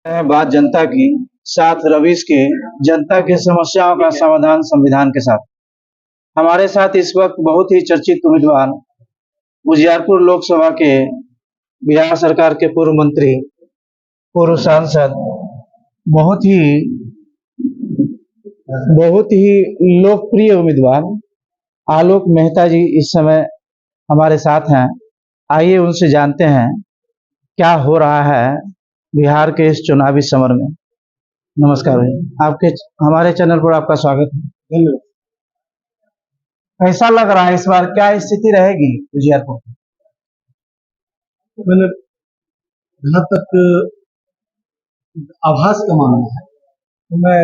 है बात जनता की, साथ रवीश के, जनता की समस्याओं का समाधान संविधान के साथ। हमारे साथ इस वक्त बहुत ही चर्चित उम्मीदवार, उजियारपुर लोकसभा के बिहार सरकार के पूर्व मंत्री, पूर्व सांसद, बहुत ही बहुत ही लोकप्रिय उम्मीदवार आलोक मेहता जी इस समय हमारे साथ हैं। आइए उनसे जानते हैं क्या हो रहा है बिहार के इस चुनावी समर में। नमस्कार भैया, आपके हमारे चैनल पर आपका स्वागत है। धन्यवाद। कैसा लग रहा है इस बार, क्या स्थिति रहेगी उजियारपुर की? मैंने जहाँ तक आभास का मानना है तो मैं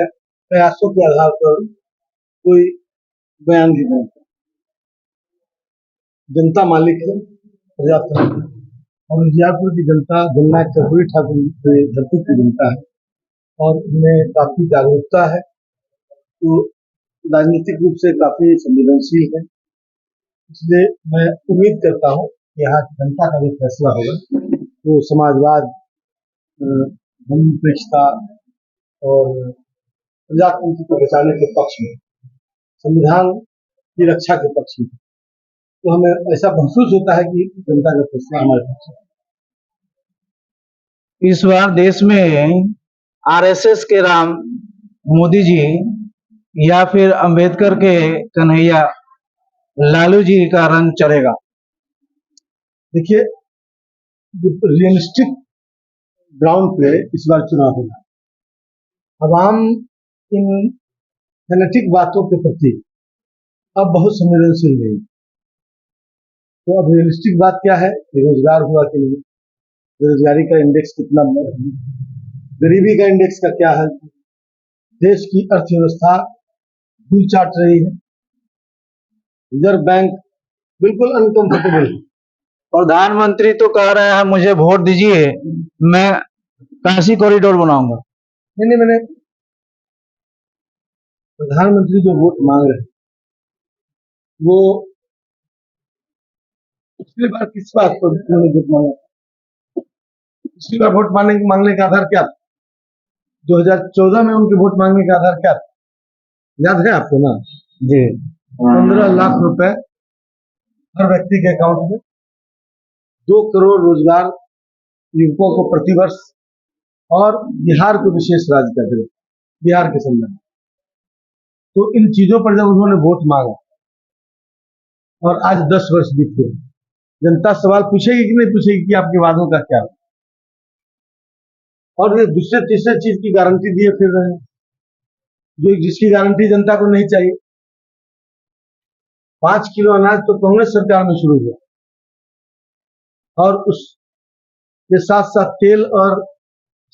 प्रयासों के आधार पर कोई बयान नहीं देना चाहता। जनता मालिक है, पर्याप्त है और उजियारपुर की जनता जननायक कर्पूरी ठाकुर की धरती की जनता है और इनमें काफी जागरूकता है, तो राजनीतिक रूप से काफी संवेदनशील है। इसलिए मैं उम्मीद करता हूँ कि यहाँ की जनता का जो फैसला होगा वो समाजवाद, धर्मनिरपेक्षता और प्रजातंत्र को बचाने के पक्ष में, संविधान की रक्षा के पक्ष में, तो हमें ऐसा महसूस होता है कि जनता का फैसला हमारे पक्ष में। इस बार देश में आरएसएस के राम मोदी जी या फिर अंबेडकर के कन्हैया लालू जी का रंग चढ़ेगा। देखिए, रियलिस्टिक ग्राउंड पे इस बार चुनाव होगा। आवाम इन जेनेटिक बातों के प्रति अब बहुत संवेदनशील नहीं। तो अब रियलिस्टिक बात क्या है? बेरोजगार हुआ कि नहीं, बेरोजगारी का इंडेक्स कितना, गरीबी का इंडेक्स का क्या है, देश की अर्थव्यवस्था धूल चाट रही है, रिजर्व बैंक बिल्कुल अनकंफर्टेबल है। प्रधानमंत्री तो कह रहे हैं मुझे वोट दीजिए, मैं काशी कॉरिडोर बनाऊंगा। नहीं, मैंने प्रधानमंत्री जो वोट मांग रहे हैं वो पिछली बार किस बात पर उन्होंने वोट मांगा? पिछली बार वोट मांगने का आधार क्या था? 2014 में उनके वोट मांगने का आधार क्या था, याद है आपको ना? जी, 15 लाख रुपए हर व्यक्ति के अकाउंट में, 2 करोड़ रोजगार युवकों को प्रतिवर्ष और बिहार को विशेष राज्य का दर्जा, बिहार के संदर्भ। तो इन चीजों पर जब उन्होंने वोट मांगा और आज 10 वर्ष बीत गए, जनता सवाल पूछेगी कि नहीं पूछेगी कि आपके वादों का क्या? और ये दूसरे तीसरे चीज की गारंटी दिए फिर रहे हैं, जो जिसकी गारंटी जनता को नहीं चाहिए। 5 किलो अनाज तो कांग्रेस सरकार में शुरू हुआ और उसके साथ साथ तेल और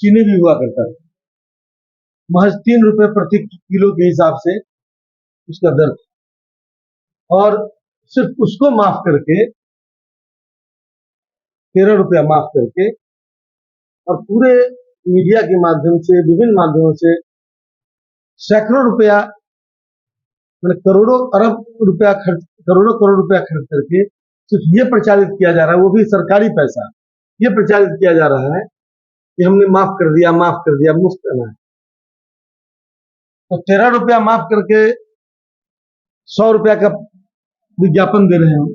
चीनी भी हुआ करता था, महज 3 रुपए प्रति किलो के हिसाब से उसका दर था। और सिर्फ उसको माफ करके, 13 रुपया माफ करके, और पूरे मीडिया के माध्यम से, विभिन्न माध्यमों से सैकड़ों रुपया, मैंने करोड़ों अरब रुपया खर्च, करोड़ों करोड़ रुपया खर्च करके सिर्फ ये प्रचारित किया जा रहा है, वो भी सरकारी पैसा, ये प्रचारित किया जा रहा है कि हमने माफ कर दिया मुफ्त अनाज। तो 13 रुपया माफ करके 100 रुपया का विज्ञापन दे रहे हैं।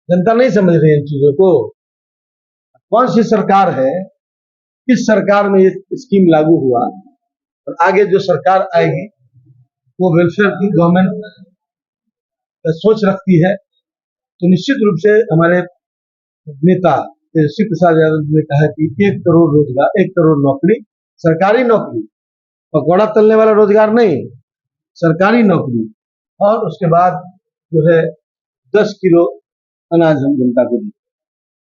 जनता नहीं समझ रही है इन चीजों को। कौन सी सरकार है, किस सरकार में ये स्कीम लागू हुआ, और आगे जो सरकार आएगी वो वेलफेयर की गवर्नमेंट सोच रखती है, तो निश्चित रूप से हमारे नेता तेजस्वी प्रसाद यादव ने कहा कि 1 करोड़ रोजगार, 1 करोड़ नौकरी, सरकारी नौकरी, पकौड़ा तलने वाला रोजगार नहीं, सरकारी नौकरी, और उसके बाद जो है 10 किलो अनाज हम जनता को दें।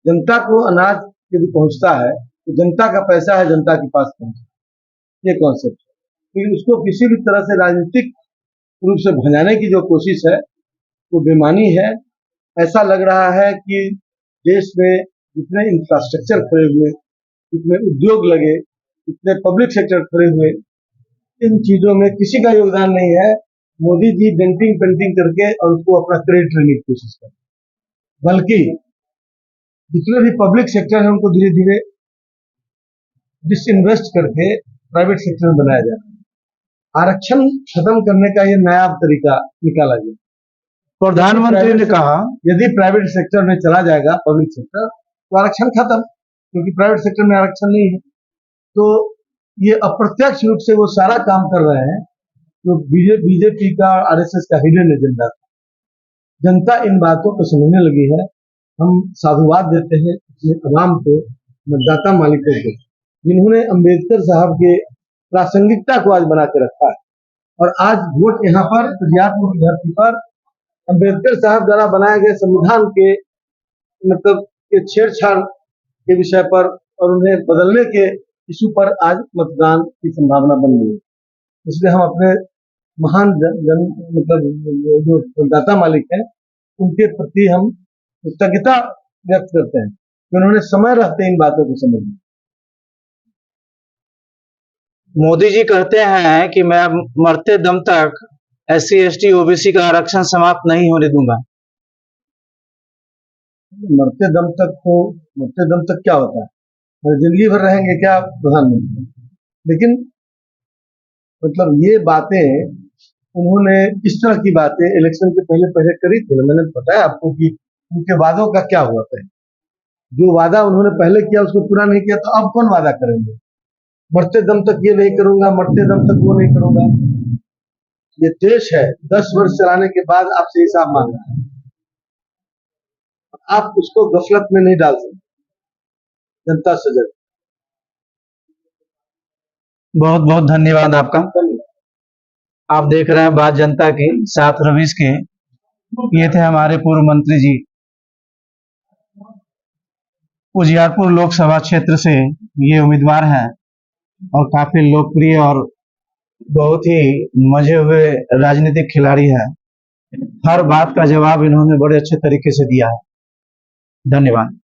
जनता को अनाज यदि पहुंचता है तो जनता का पैसा है, जनता के पास पहुंचता है, ये कॉन्सेप्ट है। लेकिन उसको किसी भी तरह से राजनीतिक रूप से भजाने की जो कोशिश है वो बेमानी है। ऐसा लग रहा है कि देश में जितने इंफ्रास्ट्रक्चर खड़े हुए, जितने उद्योग लगे, जितने पब्लिक सेक्टर खड़े हुए, इन चीजों में किसी का योगदान नहीं है। मोदी जी डेंटिंग पेंटिंग करके और उसको अपना क्रेडिट लेने की कोशिश कर, बल्कि जितने भी पब्लिक सेक्टर है उनको धीरे धीरे डिसइन्वेस्ट करके प्राइवेट सेक्टर में बनाया जा रहा है। आरक्षण खत्म करने का ये नया तरीका निकाला गया। प्रधानमंत्री ने कहा यदि प्राइवेट सेक्टर में चला जाएगा पब्लिक सेक्टर तो आरक्षण खत्म, क्योंकि प्राइवेट सेक्टर में आरक्षण नहीं है। तो ये अप्रत्यक्ष रूप से वो सारा काम कर रहे हैं जो बीजेपी का आरएसएस का हिडन एजेंडा था। जनता इन बातों को समझने लगी है। हम साधुवाद देते हैं अपने अवाम को, मतदाता मालिकों को, जिन्होंने अंबेडकर साहब के प्रासंगिकता को आज बना के रखा है। और आज वोट यहाँ पर प्रज्ञात्मक धरती पर अंबेडकर साहब द्वारा बनाए गए संविधान के मतलब के छेड़छाड़ के विषय पर और उन्हें बदलने के इशू पर आज मतदान की संभावना बन गई है। इसलिए हम अपने महान मतलब जो मतदाता मालिक हैं उनके प्रति हम कृतज्ञता व्यक्त करते हैं कि उन्होंने समय रहते इन बातों को समझ लिया। मोदी जी कहते हैं कि मैं मरते दम तक SC ST OBC का आरक्षण समाप्त नहीं होने दूंगा। मरते दम तक क्या होता है? जिंदगी भर रहेंगे क्या प्रधानमंत्री? लेकिन मतलब ये बातें उन्होंने इस तरह की बातें इलेक्शन के पहले करी थी ना। मैंने बताया आपको कि उनके वादों का क्या हुआ पहले। जो वादा उन्होंने पहले किया उसको पूरा नहीं किया, तो अब कौन वादा करेंगे? मरते दम तक ये नहीं करूंगा, मरते दम तक वो नहीं करूंगा। ये देश है 10 वर्ष चलाने के बाद आपसे हिसाब मांग रहा है। आप उसको गफलत में नहीं डाल सकते। जनता सजग। बहुत बहुत धन्यवाद आपका। आप देख रहे हैं बात जनता की, साथ रवीश के। ये थे हमारे पूर्व मंत्री जी। उजियारपुर लोकसभा क्षेत्र से ये उम्मीदवार हैं और काफी लोकप्रिय और बहुत ही मजे हुए राजनीतिक खिलाड़ी है। हर बात का जवाब इन्होंने बड़े अच्छे तरीके से दिया है। धन्यवाद।